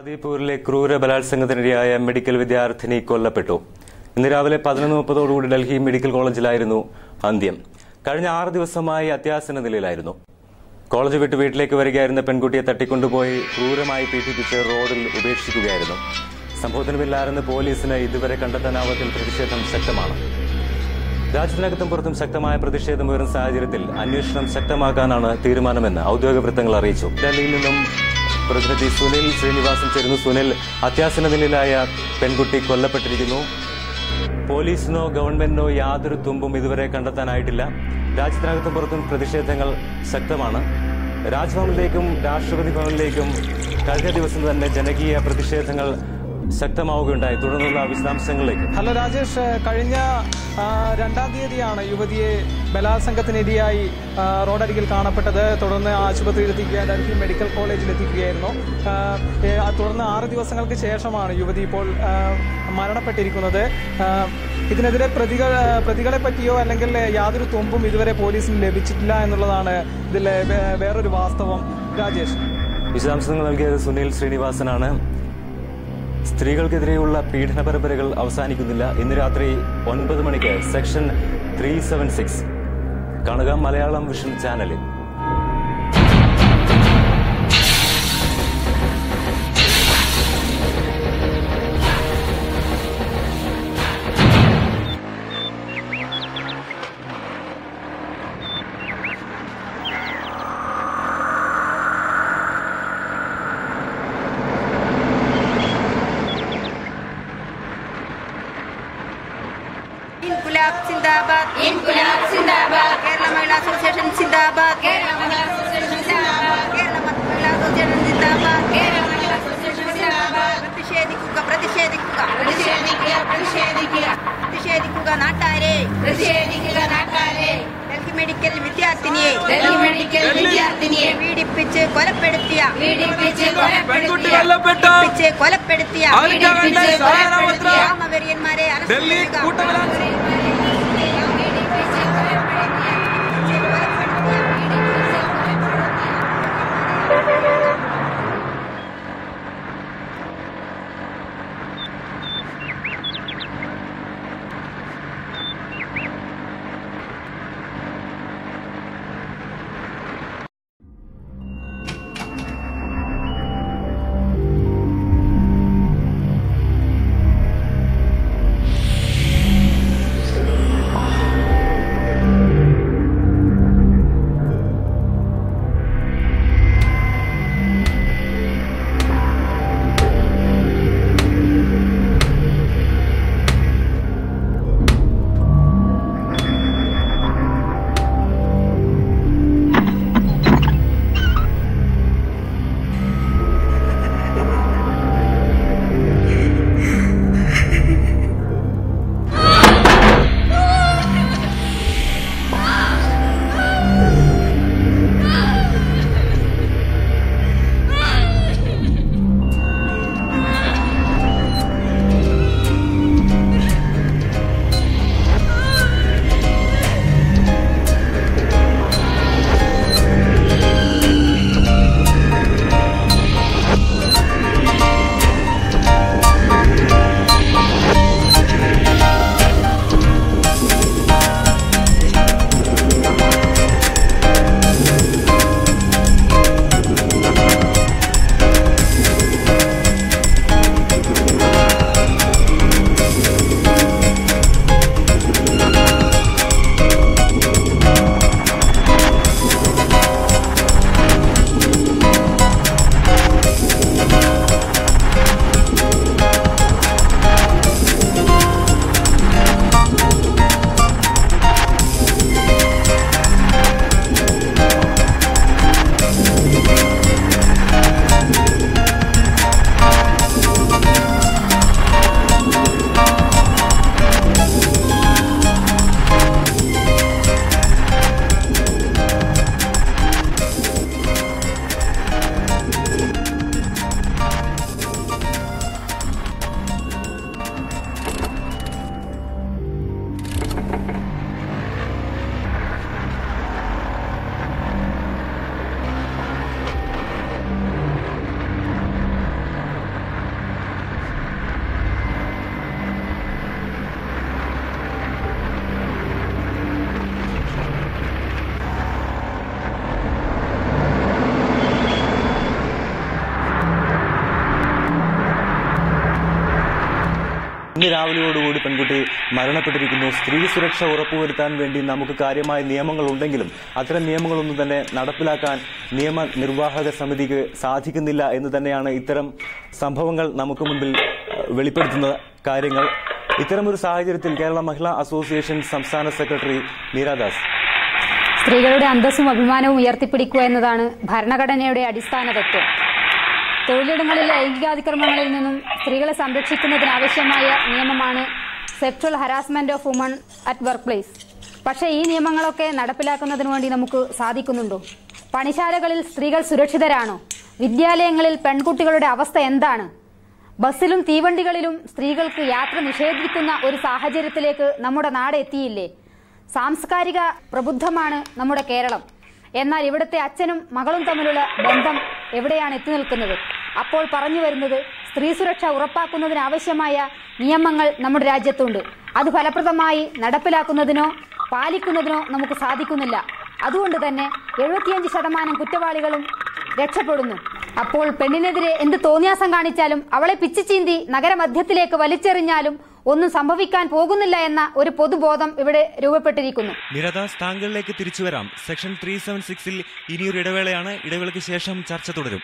ആദിപൂരിലെ ക്രൂര ബലാത്സംഗത്തിനിരയായ മെഡിക്കൽ വിദ്യാർത്ഥിനി കൊല്ലപ്പെട്ടു. ഇന്ന് രാവിലെ 11:30 ഡൽഹി മെഡിക്കൽ കോളേജിലായിരുന്നു അന്ത്യം. കഴിഞ്ഞ 6 ദിവസമായി അത്യാസന്ന നിലയിലായിരുന്നു. കോളേജ് വിട്ട് വീട്ടിലേക്ക് വരികയായിരുന്ന പെൺകുട്ടിയെ തട്ടിക്കൊണ്ടുപോയി ക്രൂരമായി പീഡിപ്പിച്ച് റോഡിൽ ഉപേക്ഷിക്കുകയായിരുന്നു. സംഭവത്തിന് പിന്നിലാരെന്ന് പോലീസിന് ഇതുവരെ കണ്ടെത്താനാവാത്തിൽ പ്രതിഷേധം ശക്തമാണ്. രാജ്യത്തിനകത്തും പുറത്തും ശക്തമായ പ്രതിഷേധം ഉയർന്ന സാഹചര്യത്തിൽ അന്വേഷണം ശക്തമാക്കാനാണ് തീരുമാനമെന്ന് ഔദ്യോഗിക വൃത്തങ്ങൾ അറിയിച്ചു. ഡൽഹിയിൽ നിന്നും പ്രതിനിധി സുനിൽ ശ്രീനിവാസൻ ചേരുന്നു. സുനിൽ, അത്യാസന്ന നിലയിലായ പെൺകുട്ടി കൊല്ലപ്പെട്ടിരിക്കുന്നു. പോലീസിനോ ഗവൺമെന്റിനോ യാതൊരു തുമ്പും ഇതുവരെ കണ്ടെത്താനായിട്ടില്ല. രാജ്യത്തിനകത്തും പുറത്തും പ്രതിഷേധങ്ങൾ ശക്തമാണ്. രാജ്ഭവനിലേക്കും രാഷ്ട്രപതി ഭവനിലേക്കും കഴിഞ്ഞ ദിവസം തന്നെ ജനകീയ പ്രതിഷേധങ്ങൾ ശക്തമാവുകയുണ്ടായി. തുടർന്നുള്ള വിശദാംശങ്ങളിലേക്ക്. ഹലോ രാജേഷ്, കഴിഞ്ഞ 2-ാം തീയതിയാണ് യുവതിയെ ബലാത്സംഗത്തിനിരയായി റോഡരികിൽ കാണപ്പെട്ടത്. തുടർന്ന് ആശുപത്രിയിലെത്തിക്കുക, ഡൽഹി മെഡിക്കൽ കോളേജിലെത്തിക്കുകയായിരുന്നു. തുടർന്ന് 6 ദിവസങ്ങൾക്ക് ശേഷമാണ് യുവതി ഇപ്പോൾ മരണപ്പെട്ടിരിക്കുന്നത്. ഇതിനെതിരെ പ്രതികളെ പറ്റിയോ അല്ലെങ്കിൽ യാതൊരു തുമ്പും ഇതുവരെ പോലീസിന് ലഭിച്ചിട്ടില്ല എന്നുള്ളതാണ് ഇതിലെ വേറൊരു വാസ്തവം. രാജേഷ്, വിശദാംശങ്ങൾ നൽകിയത് സുനിൽ ശ്രീനിവാസനാണ്. സ്ത്രീകൾക്കെതിരെയുള്ള പീഡന പരമ്പരകൾ അവസാനിക്കുന്നില്ല. ഇന്ന് രാത്രി 9 മണിക്ക് സെക്ഷൻ 376 കാണുക മലയാളം വിഷൻ ചാനലിൽ. जिंदाबाद, इनकुलाब जिंदाबाद, केरला महिला एसोसिएशन जिंदाबाद, केरला महिला एसोसिएशन जिंदाबाद, केरला महिला एसोसिएशन जिंदाबाद, केरला महिला एसोसिएशन जिंदाबाद. പ്രതിഷേധിക്കുക നാട്ടാരെ, ഡൽഹി മെഡിക്കൽ വിദ്യാർത്ഥിനിയെ പീഡിപ്പിച്ച് കൊലപ്പെടുത്തിയ രാമവെറിയന്മാരെ അറസ്റ്റ് ചെയ്യുക. ഇന്ന് രാവിലെയോടുകൂടി പെൺകുട്ടി മരണപ്പെട്ടിരിക്കുന്നു. സ്ത്രീ സുരക്ഷ ഉറപ്പുവരുത്താൻ വേണ്ടി നമുക്ക് കാര്യമായ നിയമങ്ങൾ ഉണ്ടെങ്കിലും അത്തരം നിയമങ്ങളൊന്നും തന്നെ നടപ്പിലാക്കാൻ നിയമനിർവാഹക സമിതിക്ക് സാധിക്കുന്നില്ല എന്ന് തന്നെയാണ് ഇത്തരം സംഭവങ്ങൾ നമുക്ക് മുൻപിൽ വെളിപ്പെടുത്തുന്ന കാര്യങ്ങൾ. ഇത്തരമൊരു സാഹചര്യത്തിൽ കേരള മഹിളാ അസോസിയേഷൻ സംസ്ഥാന സെക്രട്ടറി മീരാദാസ്, സ്ത്രീകളുടെ അന്തസ്സും അഭിമാനവും ഉയർത്തിപ്പിടിക്കുക എന്നതാണ് ഭരണഘടനയുടെ അടിസ്ഥാന തത്വം. തൊഴിലിടങ്ങളിലെ ലൈംഗികാതിക്രമങ്ങളിൽ നിന്നും സ്ത്രീകളെ സംരക്ഷിക്കുന്നതിനാവശ്യമായ നിയമമാണ് sexual harassment of woman at work place. പക്ഷേ ഈ നിയമങ്ങളൊക്കെ നടപ്പിലാക്കുന്നതിന് വേണ്ടി നമുക്ക് സാധിക്കുന്നുണ്ടോ? പണിശാലകളിൽ സ്ത്രീകൾ സുരക്ഷിതരാണോ? വിദ്യാലയങ്ങളിൽ പെൺകുട്ടികളുടെ അവസ്ഥ എന്താണ്? ബസ്സിലും തീവണ്ടികളിലും സ്ത്രീകൾക്ക് യാത്ര നിഷേധിക്കുന്ന ഒരു സാഹചര്യത്തിലേക്ക് നമ്മുടെ നാട് എത്തിയില്ലേ? സാംസ്കാരിക പ്രബുദ്ധമാണ് നമ്മുടെ കേരളം. എന്നാൽ ഇവിടുത്തെ അച്ഛനും മകളും തമ്മിലുള്ള ബന്ധം എവിടെയാണ് എത്തി നിൽക്കുന്നത്? അപ്പോൾ പറഞ്ഞു വരുന്നത് സ്ത്രീ സുരക്ഷ ഉറപ്പാക്കുന്നതിനാവശ്യമായ നിയമങ്ങൾ നമ്മുടെ രാജ്യത്തുണ്ട്. അത് ഫലപ്രദമായി നടപ്പിലാക്കുന്നതിനോ പാലിക്കുന്നതിനോ നമുക്ക് സാധിക്കുന്നില്ല. അതുകൊണ്ട് തന്നെ 75% കുറ്റവാളികളും രക്ഷപ്പെടുന്നു. അപ്പോൾ പെണ്ണിനെതിരെ എന്ത് തോന്നിയാസം കാണിച്ചാലും അവളെ പിച്ചിച്ചീന്തി നഗരമധ്യത്തിലേക്ക് വലിച്ചെറിഞ്ഞാലും ഒന്നും സംഭവിക്കാൻ പോകുന്നില്ല എന്ന ഒരു പൊതുബോധം ഇവിടെ രൂപപ്പെട്ടിരിക്കുന്നു. മീരാദാസ്, താങ്കളിലേക്ക് തിരിച്ചു വരാം. സെക്ഷൻ 376-ൽ ഇനിയൊരു ഇടവേളയാണ്. ഇടവേളയ്ക്ക് ശേഷം ചർച്ച തുടരും.